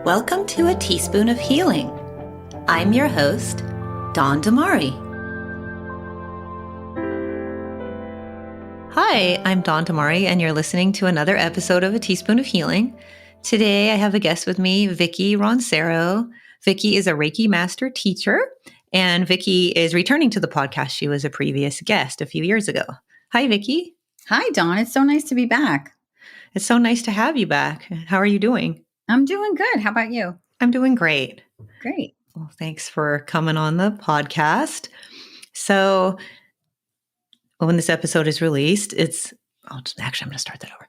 Welcome to A Teaspoon of Healing. I'm your host, Dawn Damari. Hi, I'm Dawn Damari, and you're listening to another episode of A Teaspoon of Healing. Today, I have a guest with me, Vicky Roncero. Vicky is a Reiki master teacher, and Vicky is returning to the podcast. She was a previous guest a few years ago. Hi, Vicky. Hi, Dawn. It's so nice to be back. It's so nice to have you back. How are you doing? I'm doing good. How about you? I'm doing great. Great. Well, thanks for coming on the podcast. So when this episode is released, I'm going to start that over.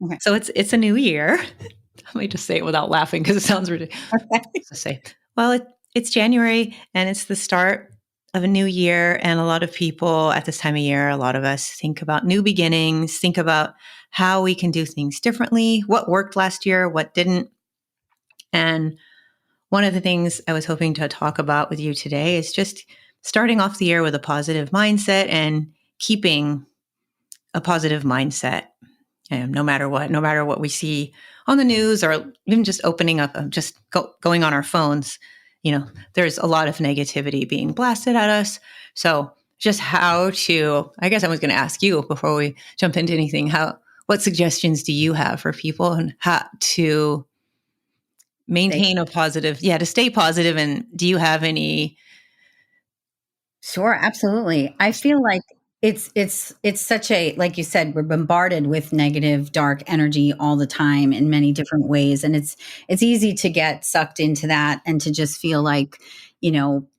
Okay. So it's a new year. Let me just say it without laughing because it sounds ridiculous. To say, well, it's January and it's the start of a new year. And a lot of people at this time of year, a lot of us think about new beginnings, think about how we can do things differently, what worked last year, what didn't. And one of the things I was hoping to talk about with you today is just starting off the year with a positive mindset and keeping a positive mindset, no matter what we see on the news or even just opening up, going on our phones. There's a lot of negativity being blasted at us. So just I guess I was going to ask you before we jump into anything, what suggestions do you have for people and how to maintain to stay positive? And do you have any? Sure, absolutely. I feel like it's such a, like you said, we're bombarded with negative, dark energy all the time in many different ways. And it's easy to get sucked into that and to just feel like,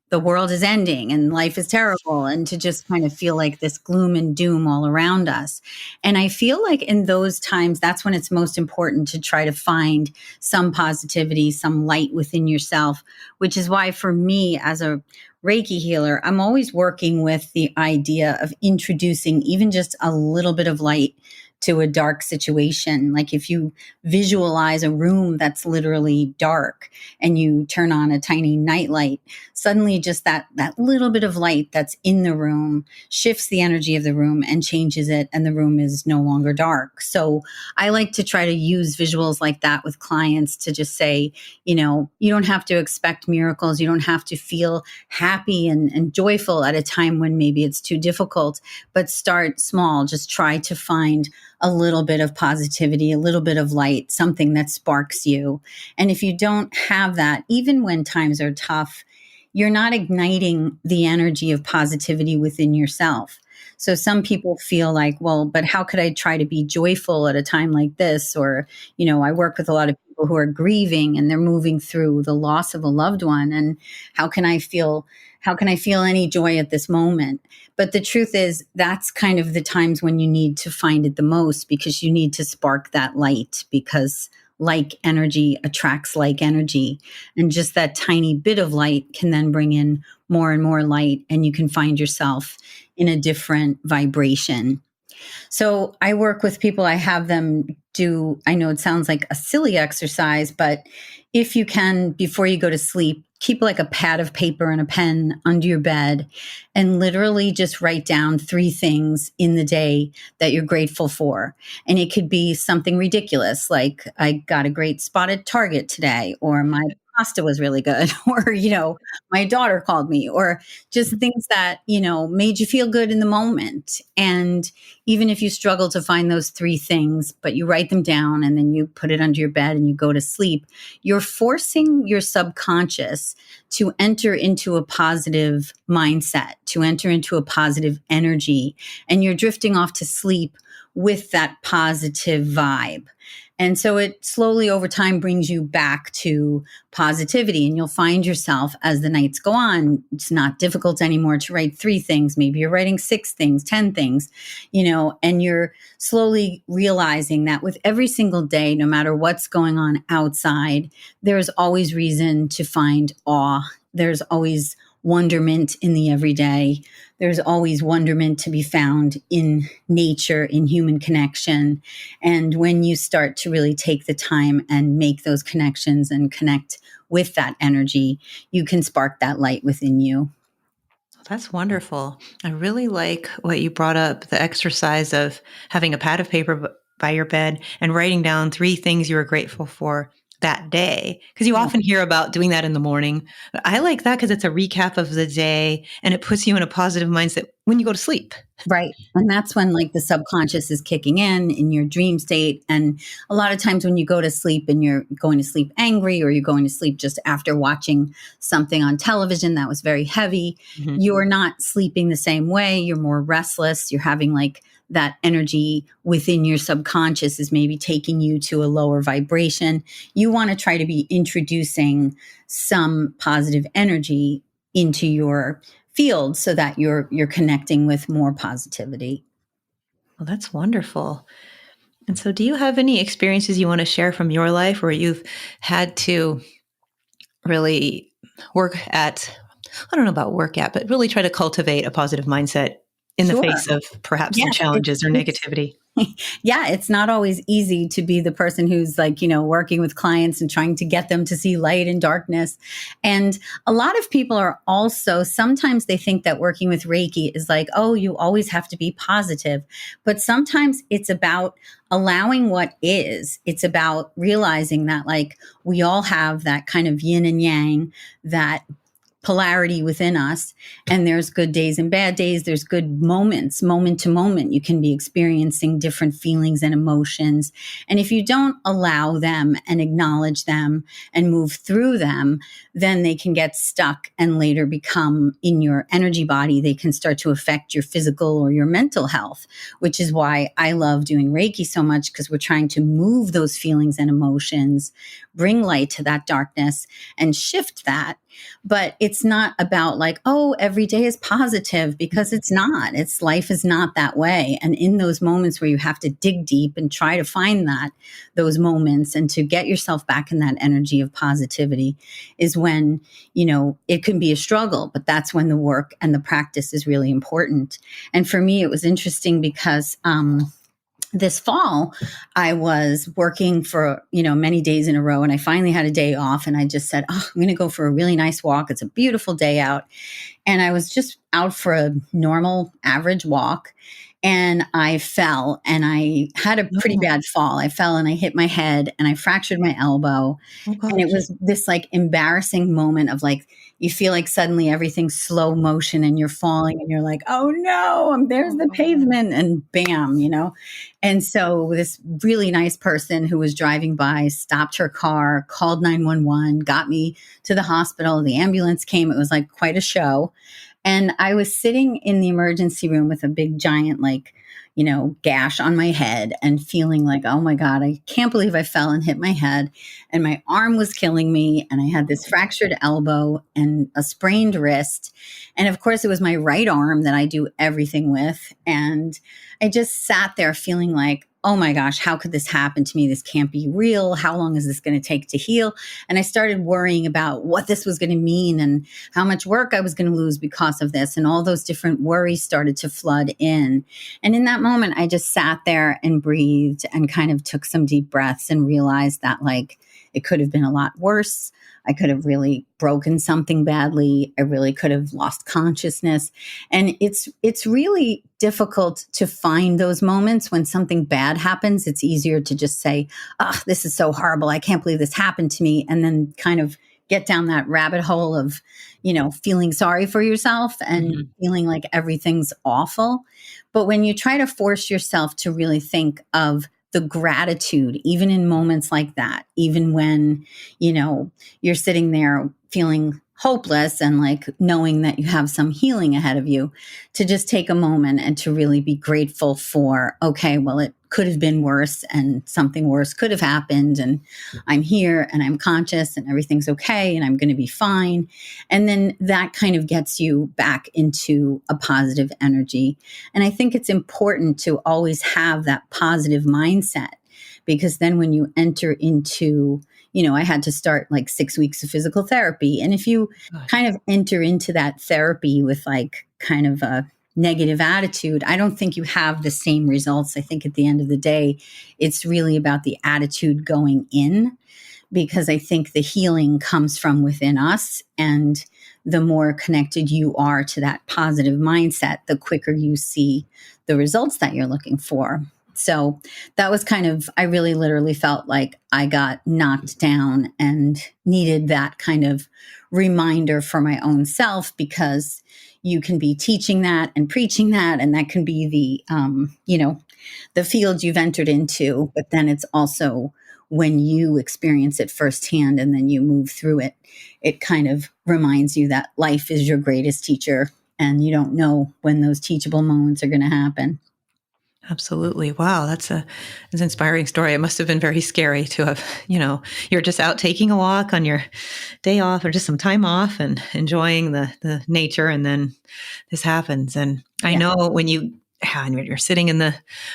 the world is ending and life is terrible, and to just kind of feel like this gloom and doom all around us. And I feel like in those times, that's when it's most important to try to find some positivity, some light within yourself, which is why for me as a Reiki healer, I'm always working with the idea of introducing even just a little bit of light to a dark situation. Like if you visualize a room that's literally dark and you turn on a tiny nightlight, suddenly just that little bit of light that's in the room shifts the energy of the room and changes it, and the room is no longer dark. So I like to try to use visuals like that with clients to just say, you don't have to expect miracles. You don't have to feel happy and joyful at a time when maybe it's too difficult, but start small. Just try to find a little bit of positivity, a little bit of light, something that sparks you. And if you don't have that, even when times are tough, you're not igniting the energy of positivity within yourself. So some people feel like, well, but how could I try to be joyful at a time like this? Or, I work with a lot of people who are grieving and they're moving through the loss of a loved one. And how can I feel any joy at this moment? But the truth is, that's kind of the times when you need to find it the most, because you need to spark that light, because like energy attracts like energy. And just that tiny bit of light can then bring in more and more light, and you can find yourself in a different vibration. So I work with people, I have them do, I know it sounds like a silly exercise, but if you can, before you go to sleep, keep like a pad of paper and a pen under your bed and literally just write down 3 things in the day that you're grateful for. And it could be something ridiculous, like I got a great spot at Target today, or my pasta was really good, or, my daughter called me, or just things that, made you feel good in the moment. And even if you struggle to find those 3 things, but you write them down and then you put it under your bed and you go to sleep, you're forcing your subconscious to enter into a positive mindset, to enter into a positive energy, and you're drifting off to sleep with that positive vibe. And so it slowly over time brings you back to positivity, and you'll find yourself as the nights go on, it's not difficult anymore to write 3 things. Maybe you're writing 6 things, 10 things, and you're slowly realizing that with every single day, no matter what's going on outside, there's always reason to find awe. There's always wonderment in the everyday. There's always wonderment to be found in nature, in human connection. And when you start to really take the time and make those connections and connect with that energy, you can spark that light within you. That's wonderful. I really like what you brought up, the exercise of having a pad of paper by your bed and writing down 3 things you were grateful for. that day? Because you Yeah. often hear about doing that in the morning. But I like that because it's a recap of the day and it puts you in a positive mindset when you go to sleep. Right. And that's when like the subconscious is kicking in your dream state. And a lot of times when you go to sleep and you're going to sleep angry, or you're going to sleep just after watching something on television that was very heavy, Mhm. you're not sleeping the same way. You're more restless. You're having like that energy within your subconscious is maybe taking you to a lower vibration. You want to try to be introducing some positive energy into your field so that you're connecting with more positivity. Well, that's wonderful. And so, do you have any experiences you want to share from your life where you've had to really work at, I don't know about work at, but really try to cultivate a positive mindset in the Sure. face of perhaps some Yes, challenges or it's negativity? yeah, it's not always easy to be the person who's like, working with clients and trying to get them to see light and darkness. And a lot of people are also, sometimes they think that working with Reiki is like, oh, you always have to be positive. But sometimes it's about allowing what is. It's about realizing that like we all have that kind of yin and yang, that polarity within us, and there's good days and bad days. There's good moments, moment to moment you can be experiencing different feelings and emotions, and if you don't allow them and acknowledge them and move through them, then they can get stuck and later become in your energy body. They can start to affect your physical or your mental health, which is why I love doing Reiki so much, because we're trying to move those feelings and emotions, bring light to that darkness and shift that. But it's not about like, oh, every day is positive, because it's not. It's life is not that way. And in those moments where you have to dig deep and try to find those moments and to get yourself back in that energy of positivity is when, it can be a struggle, but that's when the work and the practice is really important. And for me, it was interesting because, this fall, I was working for, many days in a row, and I finally had a day off, and I just said, oh, I'm going to go for a really nice walk. It's a beautiful day out. And I was just out for a normal average walk, and I fell, and I had a pretty Oh, bad fall. I fell and I hit my head and I fractured my elbow. oh And it gosh. was this like embarrassing moment of like, you feel like suddenly everything's slow motion and you're falling and you're like, oh no, there's the Oh, pavement, and bam. And so this really nice person who was driving by stopped her car, called 911, got me to the hospital. The ambulance came. It was like quite a show. And I was sitting in the emergency room with a big giant, like, gash on my head, and feeling like, oh my God, I can't believe I fell and hit my head. And my arm was killing me. And I had this fractured elbow and a sprained wrist. And of course, it was my right arm that I do everything with. And I just sat there feeling like, oh my gosh, how could this happen to me? This can't be real. How long is this going to take to heal? And I started worrying about what this was going to mean and how much work I was going to lose because of this. And all those different worries started to flood in. And in that moment, I just sat there and breathed and kind of took some deep breaths and realized that like it could have been a lot worse. I could have really broken something badly. I really could have lost consciousness. And it's really difficult to find those moments when something bad happens. It's easier to just say, "Oh, this is so horrible. I can't believe this happened to me," and then kind of get down that rabbit hole of, feeling sorry for yourself and mhm. feeling like everything's awful. But when you try to force yourself to really think of the gratitude, even in moments like that, even when, you know, you're sitting there feeling hopeless and like knowing that you have some healing ahead of you, to just take a moment and to really be grateful for, okay, well, it could have been worse and something worse could have happened. And I'm here and I'm conscious and everything's okay and I'm going to be fine. And then that kind of gets you back into a positive energy. And I think it's important to always have that positive mindset, because then when you enter into, I had to start like 6 weeks of physical therapy. And if you Gosh. kind of enter into that therapy with like kind of a negative attitude, I don't think you have the same results. I think at the end of the day, it's really about the attitude going in, because I think the healing comes from within us. And the more connected you are to that positive mindset, the quicker you see the results that you're looking for. So that was kind of, I really literally felt like I got knocked down and needed that kind of reminder for my own self, because you can be teaching that and preaching that, and that can be the field you've entered into. But then it's also when you experience it firsthand and then you move through it, it kind of reminds you that life is your greatest teacher and you don't know when those teachable moments are going to happen. Absolutely. Wow, that's an inspiring story. It must have been very scary to have, you're just out taking a walk on your day off or just some time off and enjoying the nature, and then this happens. And I Yeah. know when you're sitting in the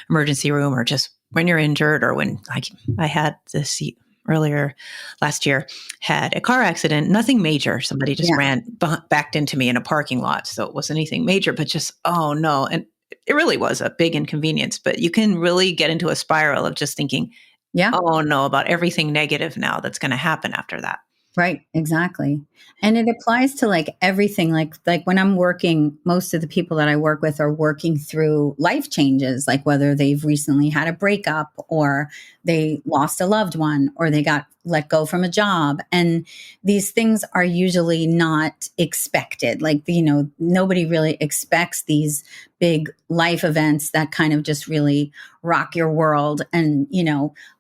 emergency room, or just when you're injured, or when, like, I had this earlier last year, had a car accident, nothing major. Somebody just Yeah. backed into me in a parking lot. So it wasn't anything major, but just, oh no. And it really was a big inconvenience, but you can really get into a spiral of just thinking, Yeah. oh no, about everything negative now that's going to happen after that. Right, exactly. And it applies to like everything, like when I'm working, most of the people that I work with are working through life changes, like whether they've recently had a breakup or they lost a loved one or they got let go from a job. And these things are usually not expected. Like, nobody really expects these big life events that kind of just really rock your world and,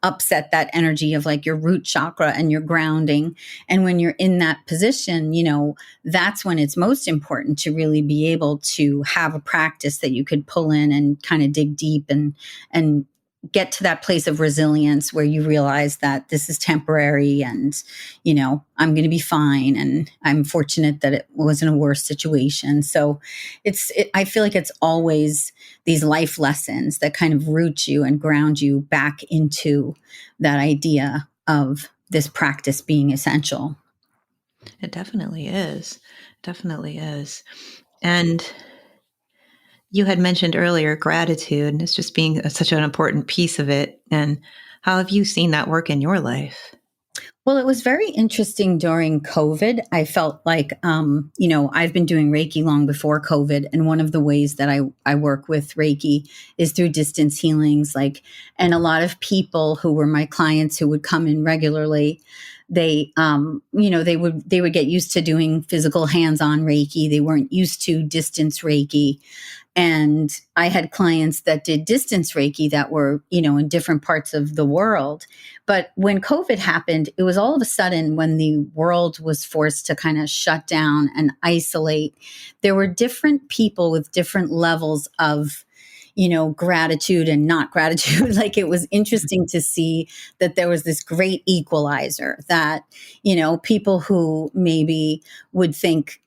upset that energy of like your root chakra and your grounding. And when you're in that position, that's when it's most important to really be able to have a practice that you could pull in and kind of dig deep and get to that place of resilience where you realize that this is temporary and, I'm going to be fine. And I'm fortunate that it wasn't a worse situation. So I feel like it's always these life lessons that kind of root you and ground you back into that idea of this practice being essential. It definitely is. Definitely is. And you had mentioned earlier gratitude, and it's just being such an important piece of it. And how have you seen that work in your life? Well, it was very interesting during COVID. I felt like, I've been doing Reiki long before COVID. And one of the ways that I work with Reiki is through distance healings. And a lot of people who were my clients who would come in regularly, they would get used to doing physical hands-on Reiki. They weren't used to distance Reiki. And I had clients that did distance Reiki that were, in different parts of the world. But when COVID happened, it was all of a sudden when the world was forced to kind of shut down and isolate, there were different people with different levels of, gratitude and not gratitude. Like, it was interesting to see that there was this great equalizer that, people who maybe would think,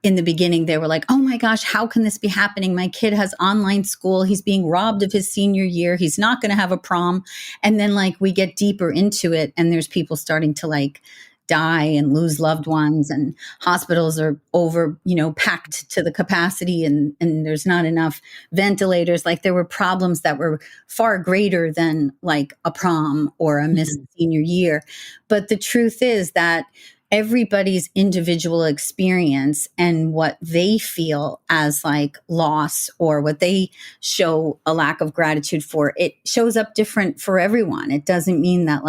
in the beginning, they were like, oh my gosh, how can this be happening? My kid has online school. He's being robbed of his senior year. He's not going to have a prom. And then we get deeper into it and there's people starting to die and lose loved ones, and hospitals are over, packed to the capacity, and there's not enough ventilators. Like, there were problems that were far greater than a prom or a missed senior year. But the truth is that everybody's individual experience and what they feel as loss, or what they show a lack of gratitude for, it shows up different for everyone. It doesn't mean that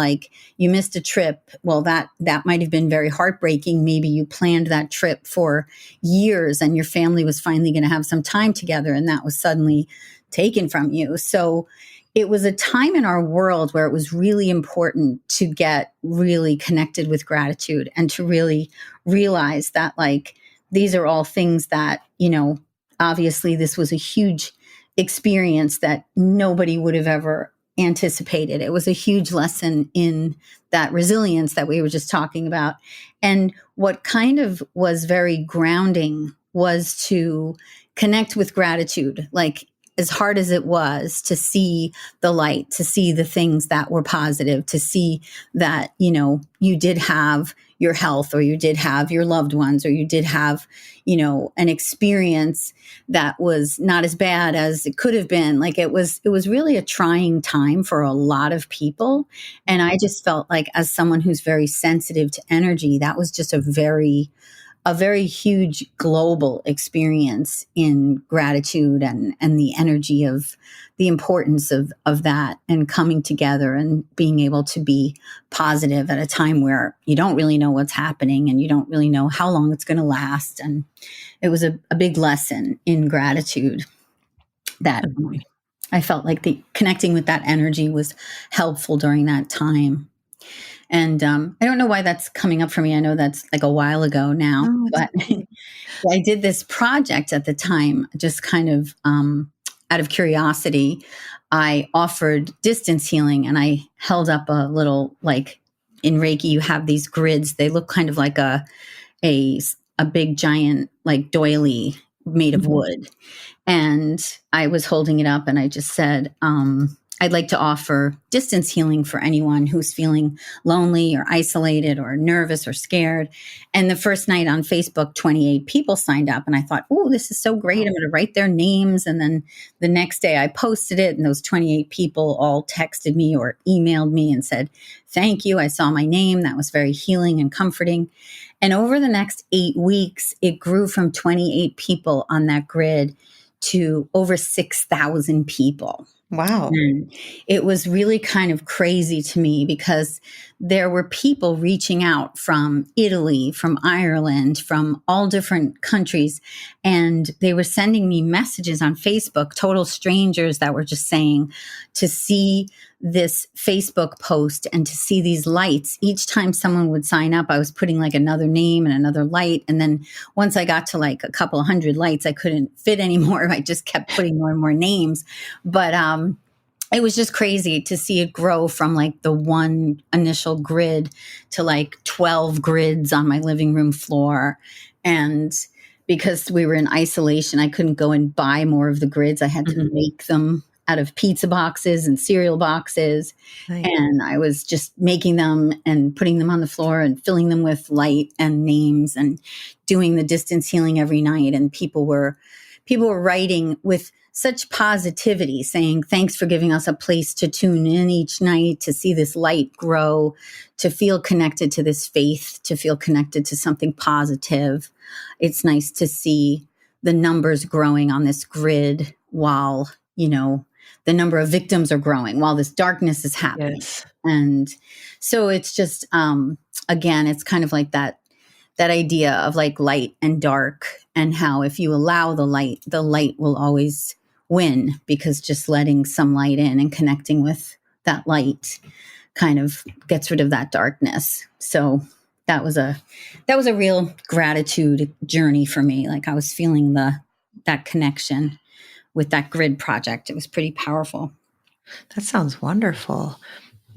you missed a trip. Well, that might have been very heartbreaking. Maybe you planned that trip for years and your family was finally going to have some time together, and that was suddenly taken from you. So it was a time in our world where it was really important to get really connected with gratitude and to really realize that these are all things that, obviously this was a huge experience that nobody would have ever anticipated. It was a huge lesson in that resilience that we were just talking about. And what kind of was very grounding was to connect with gratitude, as hard as it was to see the light, to see the things that were positive, to see that, you did have your health, or you did have your loved ones, or you did have, an experience that was not as bad as it could have been. It was really a trying time for a lot of people. And I just felt like, as someone who's very sensitive to energy, that was just a very a very huge global experience in gratitude and the energy of the importance of that and coming together and being able to be positive at a time where you don't really know what's happening and you don't really know how long it's going to last. And it was a big lesson in gratitude that I felt like the connecting with that energy was helpful during that time. And I don't know why that's coming up for me. I know that's like a while ago now, No, it's but okay. I did this project at the time, just kind of out of curiosity. I offered distance healing and I held up a little, like in Reiki, you have these grids. They look kind of like a, a big giant like doily made of Mhm. wood. And I was holding it up and I just said, I'd like to offer distance healing for anyone who's feeling lonely or isolated or nervous or scared. And the first night on Facebook, 28 people signed up. And I thought, oh, this is so great. I'm going to write their names. And then the next day I posted it, and those 28 people all texted me or emailed me and said, thank you. I saw my name. That was very healing and comforting. And over the next 8 weeks, it grew from 28 people on that grid to over 6,000 people. Wow. And it was really kind of crazy to me because there were people reaching out from Italy, from Ireland, from all different countries. And they were sending me messages on Facebook, total strangers that were just saying to see this Facebook post and to see these lights. Each time someone would sign up, I was putting like another name and another light. And then once I got to like a couple of hundred lights, I couldn't fit anymore. I just kept putting more and more names. But it was just crazy to see it grow from like the one initial grid to like 12 grids on my living room floor. And because we were in isolation, I couldn't go and buy more of the grids. I had to Mhm. make them out of pizza boxes and cereal boxes. Nice. And I was just making them and putting them on the floor and filling them with light and names and doing the distance healing every night. And people were writing with such positivity, saying, thanks for giving us a place to tune in each night, to see this light grow, to feel connected to this faith, to feel connected to something positive. It's nice to see the numbers growing on this grid while, the number of victims are growing while this darkness is happening. Yes. And so it's just, again, it's kind of like that idea of like light and dark, and how if you allow the light will always win, because just letting some light in and connecting with that light kind of gets rid of that darkness. So that was a real gratitude journey for me. Like I was feeling that connection with that grid project. It was pretty powerful. That sounds wonderful.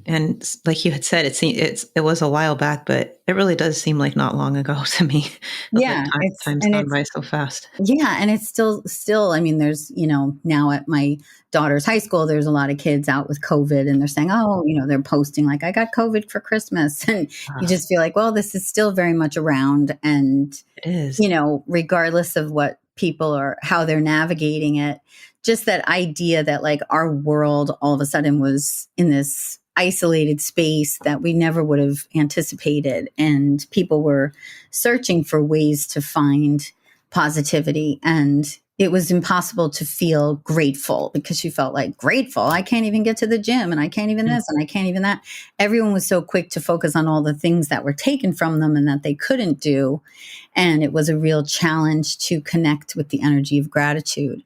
And like you had said, it was a while back, but it really does seem like not long ago to me. Feels like Yeah, time's gone by so fast. and it's still, I mean, there's, now at my daughter's high school, there's a lot of kids out with COVID, and they're saying, oh, they're posting like, I got COVID for Christmas. And you Ah, just feel like, well, this is still very much around. And, it is. regardless of what people are, how they're navigating it, just that idea that like our world all of a sudden was in this isolated space that we never would have anticipated. And people were searching for ways to find positivity. And it was impossible to feel grateful, because you felt like, grateful, I can't even get to the gym, and I can't even Mm. this, and I can't even that. Everyone was so quick to focus on all the things that were taken from them and that they couldn't do. And it was a real challenge to connect with the energy of gratitude.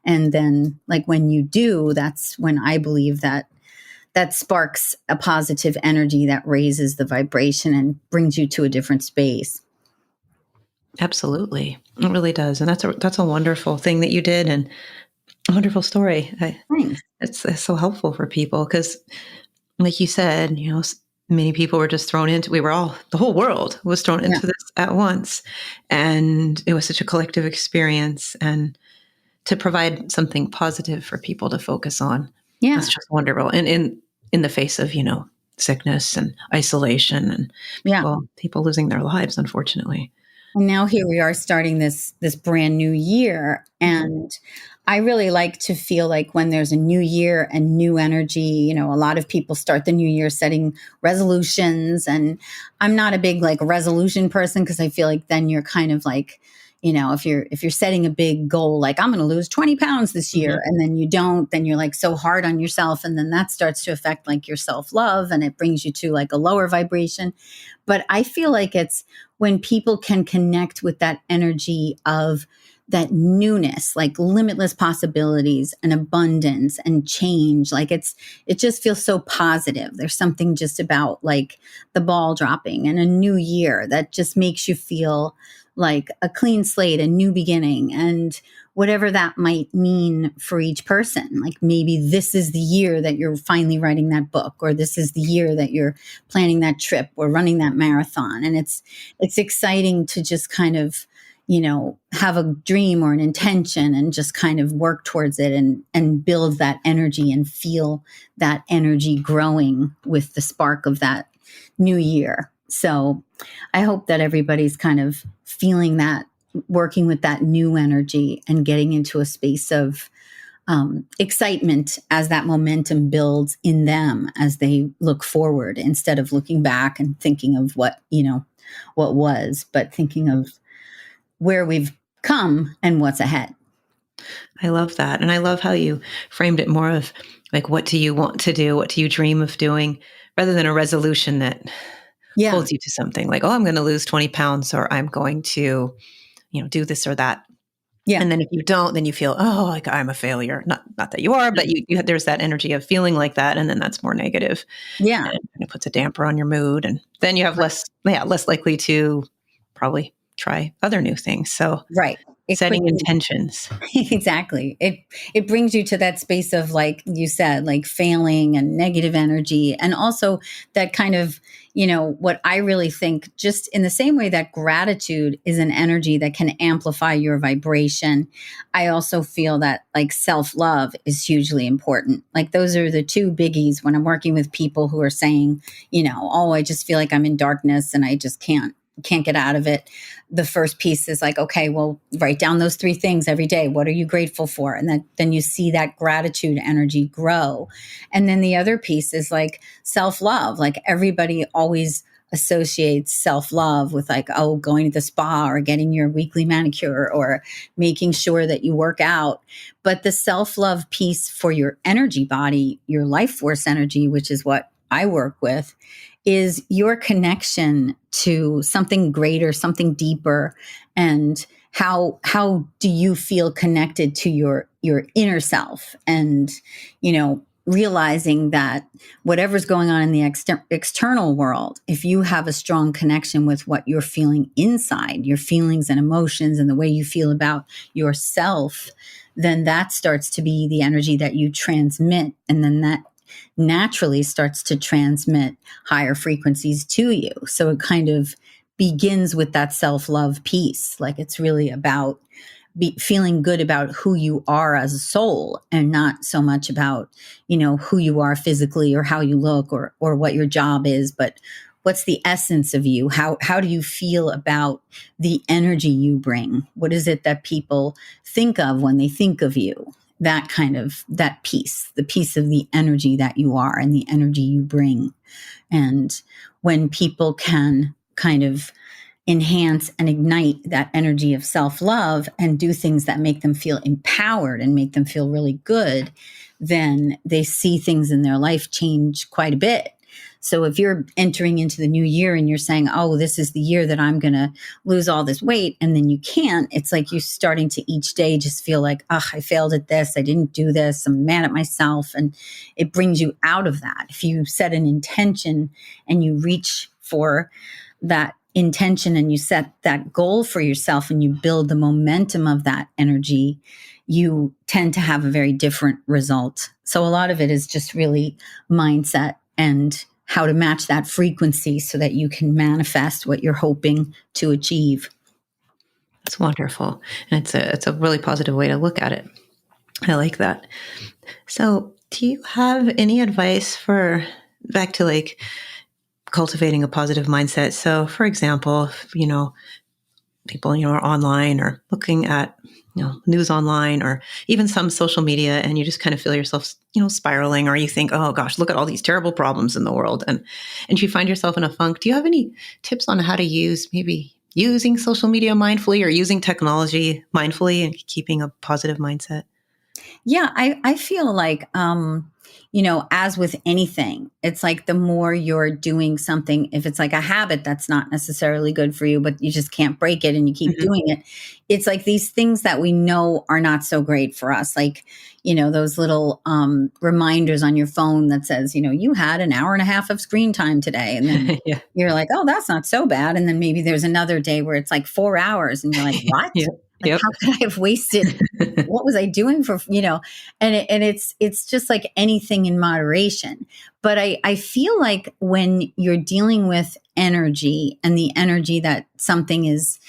And then like when you do, that's when I believe that sparks a positive energy that raises the vibration and brings you to a different space. Absolutely. It really does. And that's a wonderful thing that you did, and a wonderful story. Thanks. It's so helpful for people because, like you said, many people were just thrown into, the whole world was thrown Yeah. into this at once. And it was such a collective experience. And to provide something positive for people to focus on, Yeah. that's just wonderful. And in the face of, sickness and isolation and Yeah. people losing their lives, unfortunately. And now here we are starting this brand new year. Mhm. And I really like to feel like when there's a new year and new energy, a lot of people start the new year setting resolutions. And I'm not a big like resolution person because I feel like then you're kind of like, if you're setting a big goal, like I'm going to lose 20 pounds this year, Mhm. and then you don't, then you're like so hard on yourself. And then that starts to affect like your self love, and it brings you to like a lower vibration. But I feel like it's when people can connect with that energy of that newness, like limitless possibilities and abundance and change. Like it just feels so positive. There's something just about like the ball dropping and a new year that just makes you feel like a clean slate, a new beginning, and whatever that might mean for each person. Like maybe this is the year that you're finally writing that book, or this is the year that you're planning that trip or running that marathon. And it's exciting to just kind of have a dream or an intention and just kind of work towards it, and build that energy and feel that energy growing with the spark of that new year. So I hope that everybody's kind of feeling that, working with that new energy and getting into a space of excitement as that momentum builds in them as they look forward, instead of looking back and thinking of what was, but thinking of where we've come and what's ahead. I love that. And I love how you framed it more of like, what do you want to do? What do you dream of doing? Rather than a resolution that Yeah. holds you to something like, oh, I'm going to lose 20 pounds, or I'm going to, do this or that. Yeah. And then if you don't, then you feel, oh, like I'm a failure. Not that you are, but there's that energy of feeling like that. And then that's more negative, Yeah. and it puts a damper on your mood. And then you have less likely to probably try other new things. So Right. It setting quickly intentions. exactly. It brings you to that space of, like you said, like failing and negative energy, and also that kind of, what I really think, just in the same way that gratitude is an energy that can amplify your vibration, I also feel that like self-love is hugely important. Like those are the two biggies when I'm working with people who are saying, oh, I just feel like I'm in darkness and I just can't get out of it. The first piece is like, okay, well, write down those three things every day. What are you grateful for? And then you see that gratitude energy grow. And then the other piece is like self-love. Like everybody always associates self-love with like, oh, going to the spa or getting your weekly manicure or making sure that you work out. But the self-love piece for your energy body, your life force energy, which is what I work with, is your connection to something greater, something deeper, and how do you feel connected to your inner self, and realizing that whatever's going on in the external world, if you have a strong connection with what you're feeling inside, your feelings and emotions and the way you feel about yourself, then that starts to be the energy that you transmit, and then that naturally starts to transmit higher frequencies to you. So it kind of begins with that self love piece. Like it's really about feeling good about who you are as a soul, and not so much about, who you are physically or how you look, or what your job is, but what's the essence of you? How do you feel about the energy you bring? What is it that people think of when they think of you? That kind of that piece, the piece of the energy that you are and the energy you bring. And when people can kind of enhance and ignite that energy of self-love and do things that make them feel empowered and make them feel really good, then they see things in their life change quite a bit. So if you're entering into the new year and you're saying, oh, this is the year that I'm going to lose all this weight, and then you can't, it's like you starting to each day just feel like, oh, I failed at this. I didn't do this. I'm mad at myself. And it brings you out of that. If you set an intention and you reach for that intention and you set that goal for yourself and you build the momentum of that energy, you tend to have a very different result. So a lot of it is just really mindset and how to match that frequency so that you can manifest what you're hoping to achieve. That's wonderful. And it's a really positive way to look at it. I like that. So, do you have any advice for back to like cultivating a positive mindset? So, for example, people, are online or looking at, news online or even some social media, and you just kind of feel yourself, spiraling, or you think, oh gosh, look at all these terrible problems in the world. And you find yourself in a funk. Do you have any tips on how to use, maybe using social media mindfully or using technology mindfully and keeping a positive mindset? Yeah, I feel like, as with anything, it's like the more you're doing something, if it's like a habit that's not necessarily good for you, but you just can't break it and you keep Hmm. doing it, it's like these things that we know are not so great for us. Like, those little reminders on your phone that says, you had an hour and a half of screen time today. And then Yeah. you're like, oh, that's not so bad. And then maybe there's another day where it's like 4 hours and you're like, what? Yep. Like, Yep. how could I have wasted what was I doing for, and it's just like anything in moderation. But I feel like when you're dealing with energy and the energy that something is,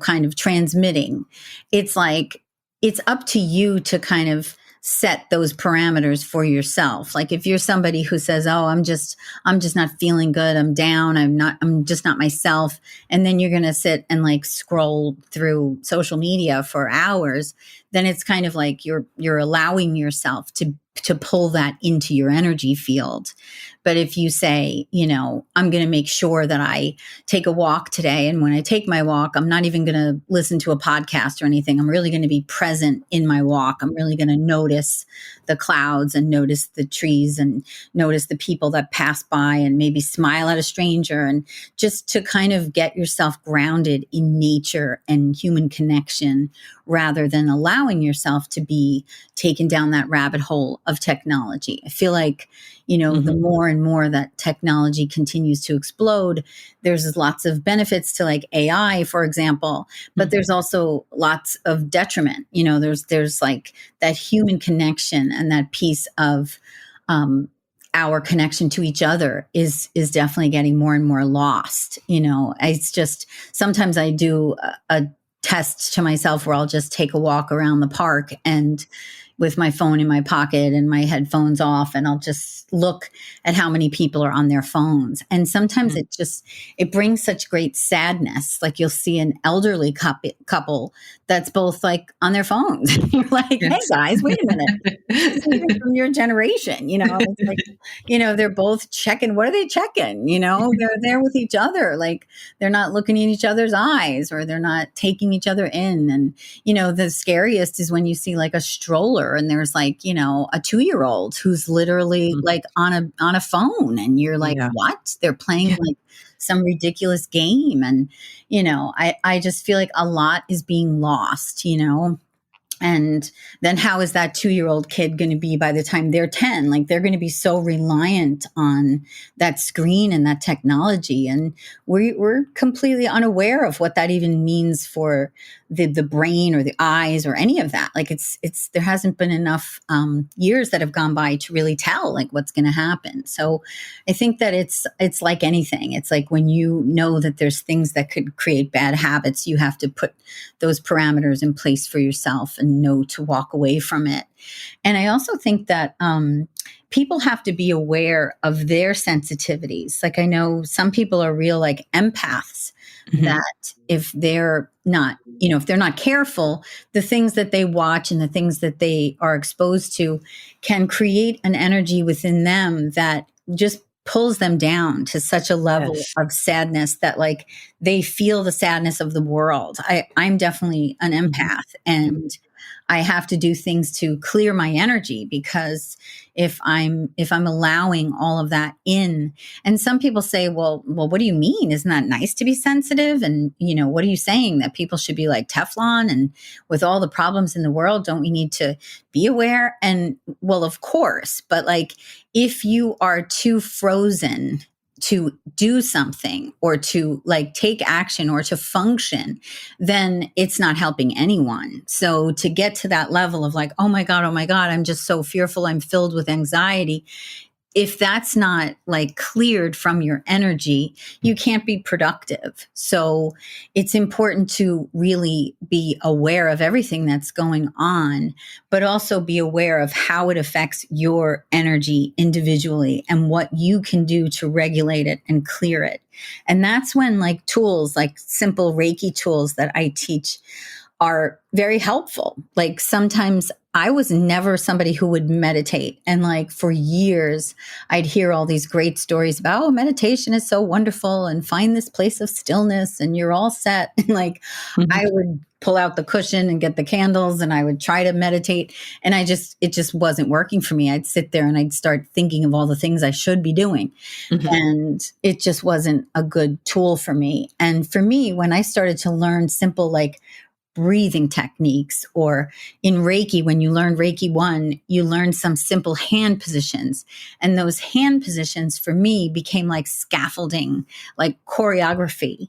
kind of transmitting, it's like it's up to you to kind of set those parameters for yourself. Like if you're somebody who says, "Oh, I'm just not feeling good. I'm down. I'm just not myself." And then you're going to sit and like scroll through social media for hours, then it's kind of like you're allowing yourself to pull that into your energy field. But if you say, I'm going to make sure that I take a walk today, and when I take my walk, I'm not even going to listen to a podcast or anything. I'm really going to be present in my walk. I'm really going to notice the clouds and notice the trees and notice the people that pass by and maybe smile at a stranger, and just to kind of get yourself grounded in nature and human connection rather than allowing yourself to be taken down that rabbit hole of technology. I feel like, the Hmm. more and more that technology continues to explode, there's lots of benefits to like AI, for example, but Hmm. there's also lots of detriment. There's like that human connection and that piece of our connection to each other is definitely getting more and more lost. It's just sometimes I do a test to myself where I'll just take a walk around the park and with my phone in my pocket and my headphones off, and I'll just look at how many people are on their phones. And sometimes it brings such great sadness. Like you'll see an elderly couple that's both like on their phones. You're like, hey Yes. guys, wait a minute. This isn't even from your generation. It's like, they're both checking. What are they checking? They're there with each other. Like they're not looking in each other's eyes, or they're not taking each other in. And, the scariest is when you see like a stroller and there's like, a 2-year-old who's literally Mhm. like on a phone, and you're like, Yeah. what? They're playing Yeah. like some ridiculous game. And, I just feel like a lot is being lost, and then how is that 2-year-old kid going to be by the time they're 10? Like they're going to be so reliant on that screen and that technology. And we're completely unaware of what that even means for the brain or the eyes or any of that. Like it's there hasn't been enough years that have gone by to really tell like what's going to happen. So I think that it's like anything. It's like when you know that there's things that could create bad habits, you have to put those parameters in place for yourself and know to walk away from it. And I also think that people have to be aware of their sensitivities. Like I know some people are real like empaths, Mhm. that if they're not, if they're not careful, the things that they watch and the things that they are exposed to can create an energy within them that just pulls them down to such a level Yes. of sadness that like they feel the sadness of the world. I'm definitely an Mhm. empath, Yep. and I have to do things to clear my energy, because if I'm allowing all of that in, and some people say, well, what do you mean? Isn't that nice to be sensitive? And what are you saying, that people should be like Teflon? And with all the problems in the world, don't we need to be aware? And well, of course, but like if you are too frozen to do something or to like take action or to function, then it's not helping anyone. So to get to that level of like, oh my God, I'm just so fearful, I'm filled with anxiety, if that's not like cleared from your energy, you can't be productive. So it's important to really be aware of everything that's going on, but also be aware of how it affects your energy individually and what you can do to regulate it and clear it. And that's when like tools, like simple Reiki tools that I teach are very helpful. Like sometimes I was never somebody who would meditate. And like for years, I'd hear all these great stories about, oh, meditation is so wonderful and find this place of stillness and you're all set. And like I would pull out the cushion and get the candles and I would try to meditate. And it just wasn't working for me. I'd sit there and I'd start thinking of all the things I should be doing. Mhm. And it just wasn't a good tool for me. And for me, when I started to learn simple, like breathing techniques, or in Reiki, when you learn Reiki 1, you learn some simple hand positions. And those hand positions for me became like scaffolding, like choreography.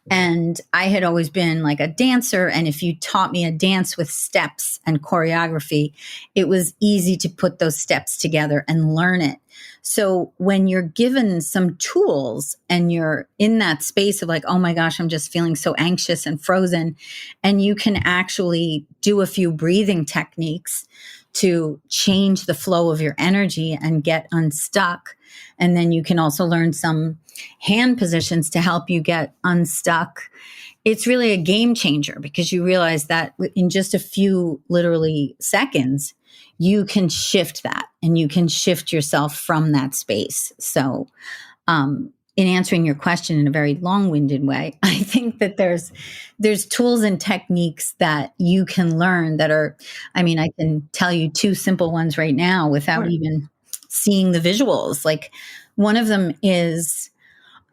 And I had always been like a dancer. And if you taught me a dance with steps and choreography, it was easy to put those steps together and learn it. So when you're given some tools and you're in that space of like, oh my gosh, I'm just feeling so anxious and frozen, and you can actually do a few breathing techniques to change the flow of your energy and get unstuck. And then you can also learn some hand positions to help you get unstuck. It's really a game changer because you realize that in just a few literally seconds, you can shift that and you can shift yourself from that space. So, in answering your question in a very long-winded way, I think that there's tools and techniques that you can learn that are, I mean, I can tell you two simple ones right now without Sure. even seeing the visuals. Like one of them is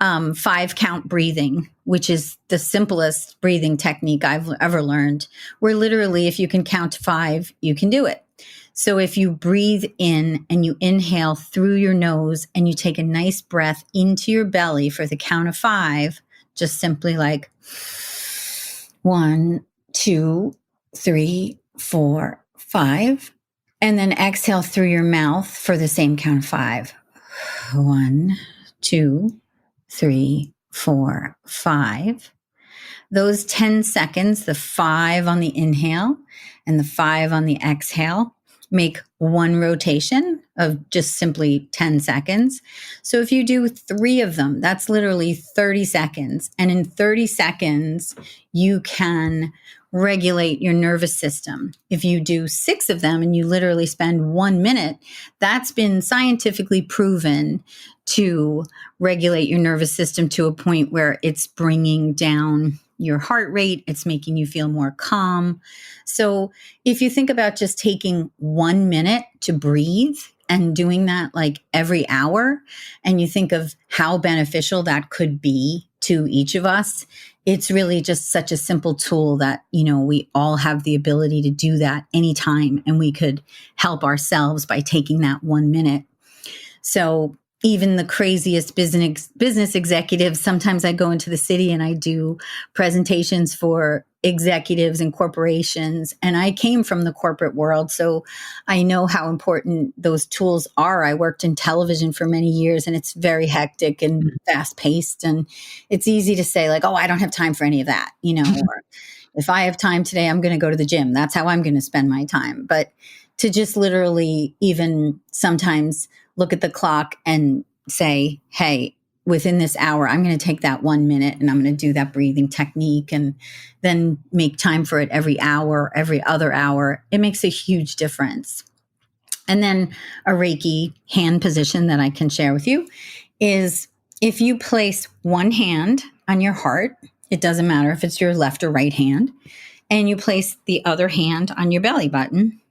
5-count breathing, which is the simplest breathing technique I've ever learned, where literally if you can count to 5, you can do it. So if you breathe in and you inhale through your nose and you take a nice breath into your belly for the count of 5, just simply like 1, 2, 3, 4, 5, and then exhale through your mouth for the same count of 5. 1, 2, 3, 4, 5. Those 10 seconds, the 5 on the inhale and the 5 on the exhale, make one rotation of just simply 10 seconds. So if you do 3 of them, that's literally 30 seconds. And in 30 seconds, you can regulate your nervous system. If you do 6 of them and you literally spend 1 minute, that's been scientifically proven to regulate your nervous system to a point where it's bringing down your heart rate, it's making you feel more calm. So if you think about just taking 1 minute to breathe and doing that like every hour, and you think of how beneficial that could be to each of us, it's really just such a simple tool that, you know, we all have the ability to do that anytime, and we could help ourselves by taking that 1 minute. So even the craziest business executives, sometimes I go into the city and I do presentations for executives and corporations. And I came from the corporate world, so I know how important those tools are. I worked in television for many years, and it's very hectic and fast paced. And it's easy to say like, oh, I don't have time for any of that, you know, or if I have time today, I'm going to go to the gym. That's how I'm going to spend my time. But to just literally even sometimes look at the clock and say, hey, within this hour, I'm going to take that 1 minute and I'm going to do that breathing technique, and then make time for it every hour, every other hour. It makes a huge difference. And then a Reiki hand position that I can share with you is if you place one hand on your heart, it doesn't matter if it's your left or right hand, and you place the other hand on your belly button.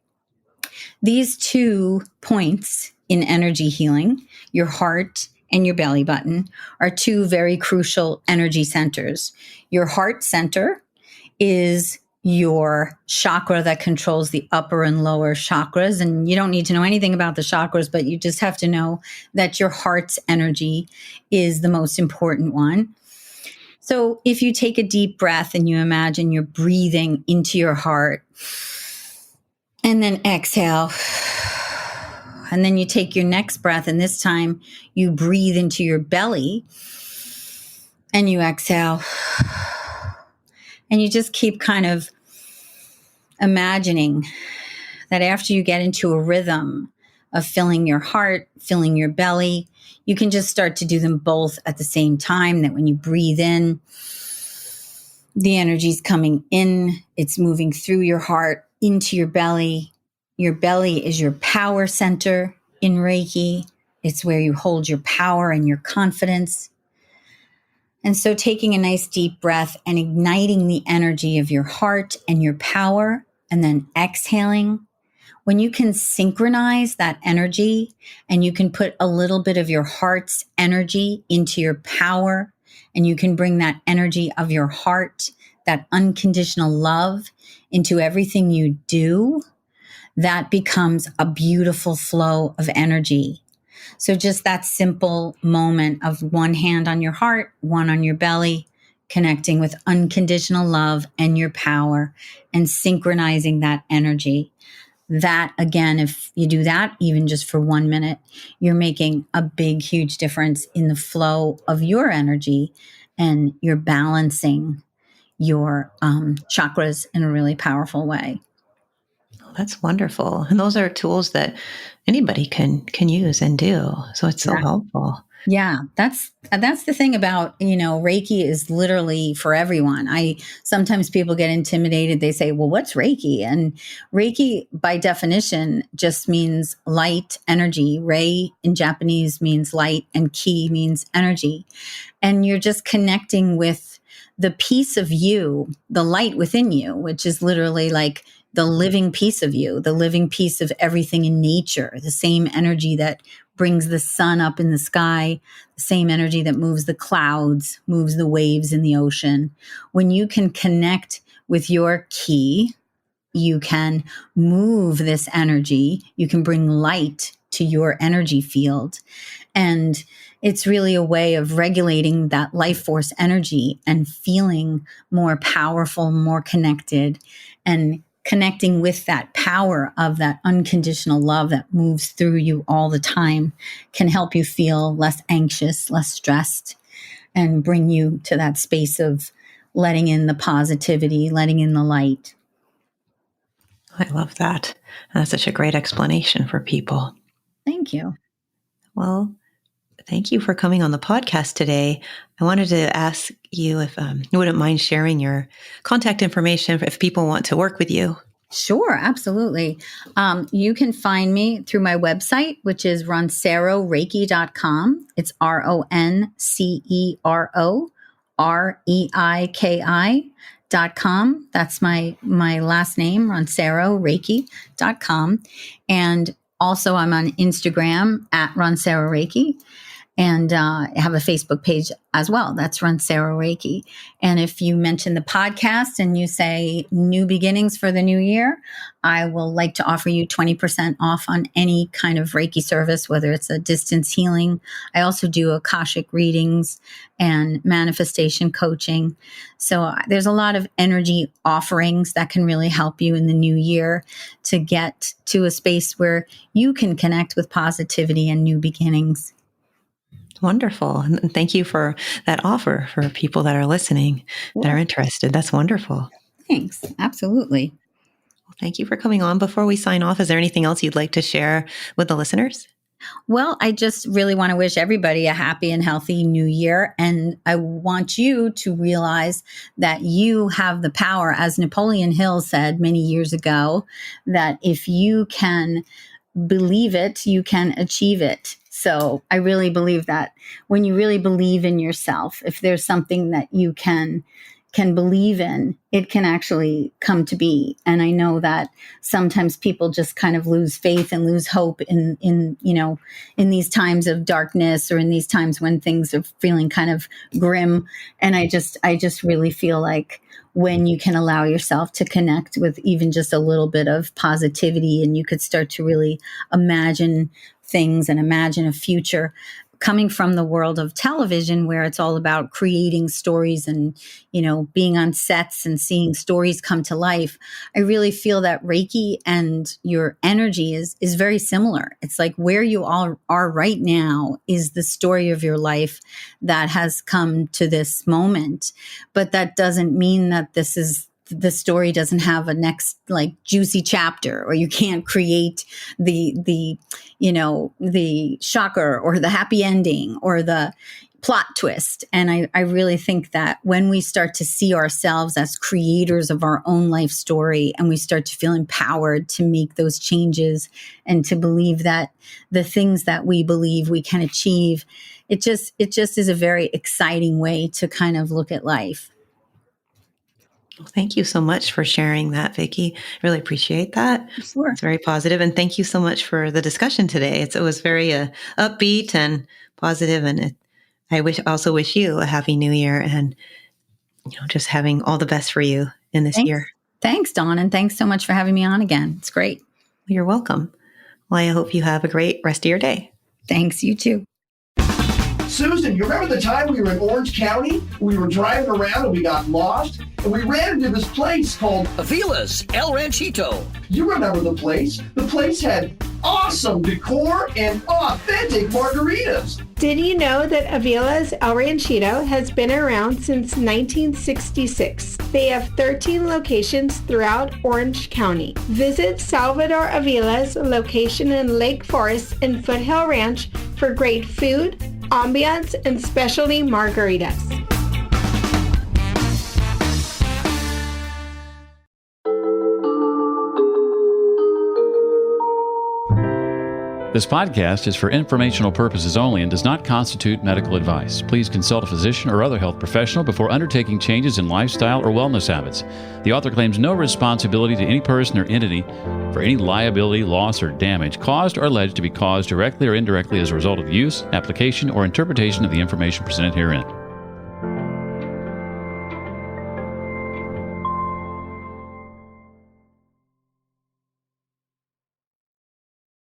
These 2 points in energy healing, your heart and your belly button, are 2 very crucial energy centers. Your heart center is your chakra that controls the upper and lower chakras. And you don't need to know anything about the chakras, but you just have to know that your heart's energy is the most important one. So if you take a deep breath and you imagine you're breathing into your heart, and then exhale And then you take your next breath, and this time you breathe into your belly and you exhale. And you just keep kind of imagining that after you get into a rhythm of filling your heart, filling your belly, you can just start to do them both at the same time. That when you breathe in, the energy's coming in, it's moving through your heart into your belly. Your belly is your power center in Reiki. It's where you hold your power and your confidence. And so taking a nice deep breath and igniting the energy of your heart and your power, and then exhaling. When you can synchronize that energy and you can put a little bit of your heart's energy into your power, and you can bring that energy of your heart, that unconditional love, into everything you do, that becomes a beautiful flow of energy. So just that simple moment of one hand on your heart, one on your belly, connecting with unconditional love and your power and synchronizing that energy. That, again, if you do that, even just for 1 minute, you're making a big, huge difference in the flow of your energy, and you're balancing your chakras in a really powerful way. Oh, that's wonderful. And those are tools that anybody can use and do. So it's so helpful. Yeah, that's the thing about, Reiki is literally for everyone. Sometimes people get intimidated. They say, "Well, what's Reiki?" And Reiki by definition just means light energy. Rei in Japanese means light and ki means energy. And you're just connecting with the piece of you, the light within you, which is literally like the living piece of you, the living piece of everything in nature, the same energy that brings the sun up in the sky, the same energy that moves the clouds, moves the waves in the ocean. When you can connect with your ki, you can move this energy, you can bring light to your energy field. And it's really a way of regulating that life force energy and feeling more powerful, more connected, and connecting with that power of that unconditional love that moves through you all the time can help you feel less anxious, less stressed, and bring you to that space of letting in the positivity, letting in the light. I love that. That's such a great explanation for people. Thank you. Well, thank you for coming on the podcast today. I wanted to ask you if you wouldn't mind sharing your contact information if people want to work with you. Sure, absolutely. You can find me through my website, which is ronceroreiki.com. It's RonceroReiki.com. That's my last name, ronceroreiki.com. And also I'm on Instagram at ronceroreiki. And I have a Facebook page as well. That's Roncero Reiki. And if you mention the podcast and you say new beginnings for the new year, I will like to offer you 20% off on any kind of Reiki service, whether it's a distance healing. I also do Akashic readings and manifestation coaching. So there's a lot of energy offerings that can really help you in the new year to get to a space where you can connect with positivity and new beginnings. Wonderful. And thank you for that offer for people that are listening, that are interested. That's wonderful. Thanks. Absolutely. Well, thank you for coming on. Before we sign off, is there anything else you'd like to share with the listeners? Well, I just really want to wish everybody a happy and healthy new year. And I want you to realize that you have the power, as Napoleon Hill said many years ago, that if you can believe it, you can achieve it. So I really believe that when you really believe in yourself, if there's something that you can believe in, it can actually come to be. And I know that sometimes people just kind of lose faith and lose hope in these times of darkness, or in these times when things are feeling kind of grim. And I just really feel like when you can allow yourself to connect with even just a little bit of positivity, and you could start to really imagine things and imagine a future coming from the world of television, where it's all about creating stories and, being on sets and seeing stories come to life, I really feel that Reiki and your energy is very similar. It's like where you all are right now is the story of your life that has come to this moment. But that doesn't mean that the story doesn't have a next like juicy chapter, or you can't create the shocker or the happy ending or the plot twist. And I really think that when we start to see ourselves as creators of our own life story, and we start to feel empowered to make those changes and to believe that the things that we believe we can achieve, it just is a very exciting way to kind of look at life. Well, thank you so much for sharing that, Vicky. Really appreciate that. Sure. It's very positive. And thank you so much for the discussion today. It was very upbeat and positive, and I also wish you a happy new year, and just having all the best for you in this year. Thanks, Dawn, and thanks so much for having me on again. It's great. You're welcome. Well, I hope you have a great rest of your day. Thanks, you too. Susan, you remember the time we were in Orange County? We were driving around and we got lost, and we ran into this place called Avila's El Ranchito. You remember the place? The place had awesome decor and authentic margaritas. Did you know that Avila's El Ranchito has been around since 1966? They have 13 locations throughout Orange County. Visit Salvador Avila's location in Lake Forest and Foothill Ranch for great food, ambiance, and specialty margaritas. This podcast is for informational purposes only and does not constitute medical advice. Please consult a physician or other health professional before undertaking changes in lifestyle or wellness habits. The author claims no responsibility to any person or entity for any liability, loss, or damage caused or alleged to be caused directly or indirectly as a result of the use, application, or interpretation of the information presented herein.